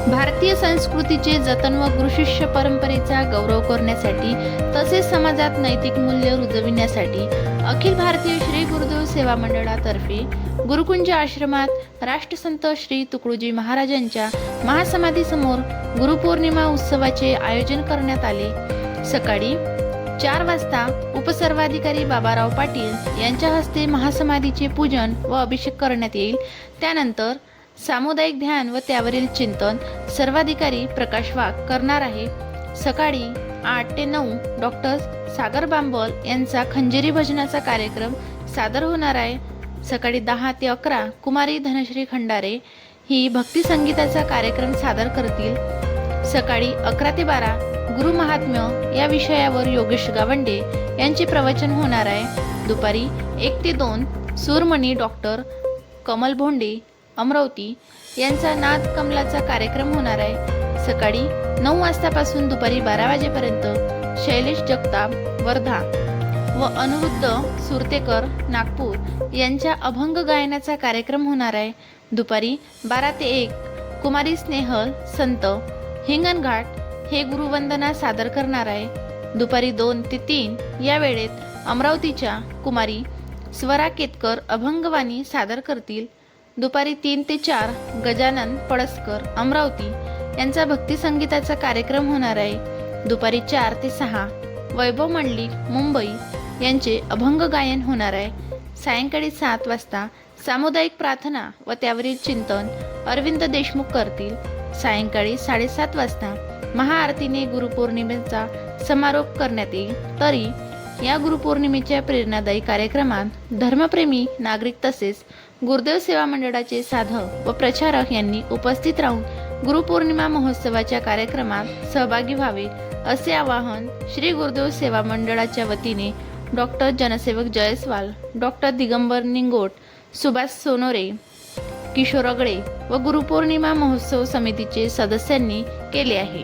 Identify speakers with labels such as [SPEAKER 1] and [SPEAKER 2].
[SPEAKER 1] भारतीय संस्कृतीचे जतन व गुरुशिष्य परंपरेचा गौरव करण्यासाठी तसेच समाजात नैतिक मूल्य रुजविण्यासाठी अखिल भारतीय श्री गुरुदेव सेवा मंडळातर्फे गुरुकुंज आश्रमात राष्ट्रसंत श्री तुकडोजी महाराजांच्या महासमाधीसमोर गुरुपौर्णिमा उत्सवाचे आयोजन करण्यात आले। सकाळी 4 वाजता उपसर्वाधिकारी बाबाराव पाटील यांच्या हस्ते महासमाधीचे पूजन व अभिषेक करण्यात येईल। त्यानंतर सामुदायिक ध्यान व त्यावरील चिंतन सर्वाधिकारी प्रकाश वाघ करणार आहे। सकाळी 8 ते 9 डॉक्टर सागर बांबल यांचा खंजेरी भजनाचा कार्यक्रम सादर होणार आहे। सकाळी 10 ते 11 कुमारी धनश्री खंडारे ही भक्ती संगीताचा कार्यक्रम सादर करतील। सकाळी 11 ते 12 गुरु महात्म्य या विषयावर योगेश गावंडे यांचे प्रवचन होणार आहे। दुपारी 1 ते 2 सूरमणी डॉक्टर कमल भोंडे अमरावती यांचा नाद कमलाचा कार्यक्रम होणार आहे। सकाळी 9 वाजतापासून दुपारी 12 वाजेपर्यंत शैलेश जगताप वर्धा व अनिरुद्ध सुरतेकर नागपूर यांच्या अभंग गायनाचा कार्यक्रम होणार आहे। दुपारी 12 ते 1 कुमारी स्नेहल संत हिंगणघाट हे गुरुवंदना सादर करणार आहे। दुपारी 2 ते 3 या वेळेत अमरावतीच्या कुमारी स्वरा केतकर अभंगवाणी सादर करतील। दुपारी 3 ते 4 गजानन पळसकर अमरावती यांचा भक्ती संगीताचा कार्यक्रम होणार आहे। दुपारी 4 ते 6 वैभव मंडलिक मुंबई यांचे अभंग गायन होणार आहे। सायंकाळी 7 वाजता सामुदायिक प्रार्थना व त्यावरील चिंतन अरविंद देशमुख करतील। सायंकाळी 7:30 वाजता महाआरतीने गुरुपौर्णिमेचा समारोप करण्यात येईल। तरी या गुरुपौर्णिमेच्या प्रेरणादायी कार्यक्रमात धर्मप्रेमी नागरिक तसेच गुरुदेव सेवा मंडळाचे साधक व प्रचारक यांनी उपस्थित राहून गुरुपौर्णिमा महोत्सवाच्या कार्यक्रमात सहभागी व्हावे असे आवाहन श्री गुरुदेव सेवा मंडळाच्या वतीने डॉक्टर जनसेवक जयस्वाल, डॉक्टर दिगंबर निंगोट, सुभाष सोनोरे, किशोर अगळे व गुरुपौर्णिमा महोत्सव समितीचे सदस्यांनी केले आहे।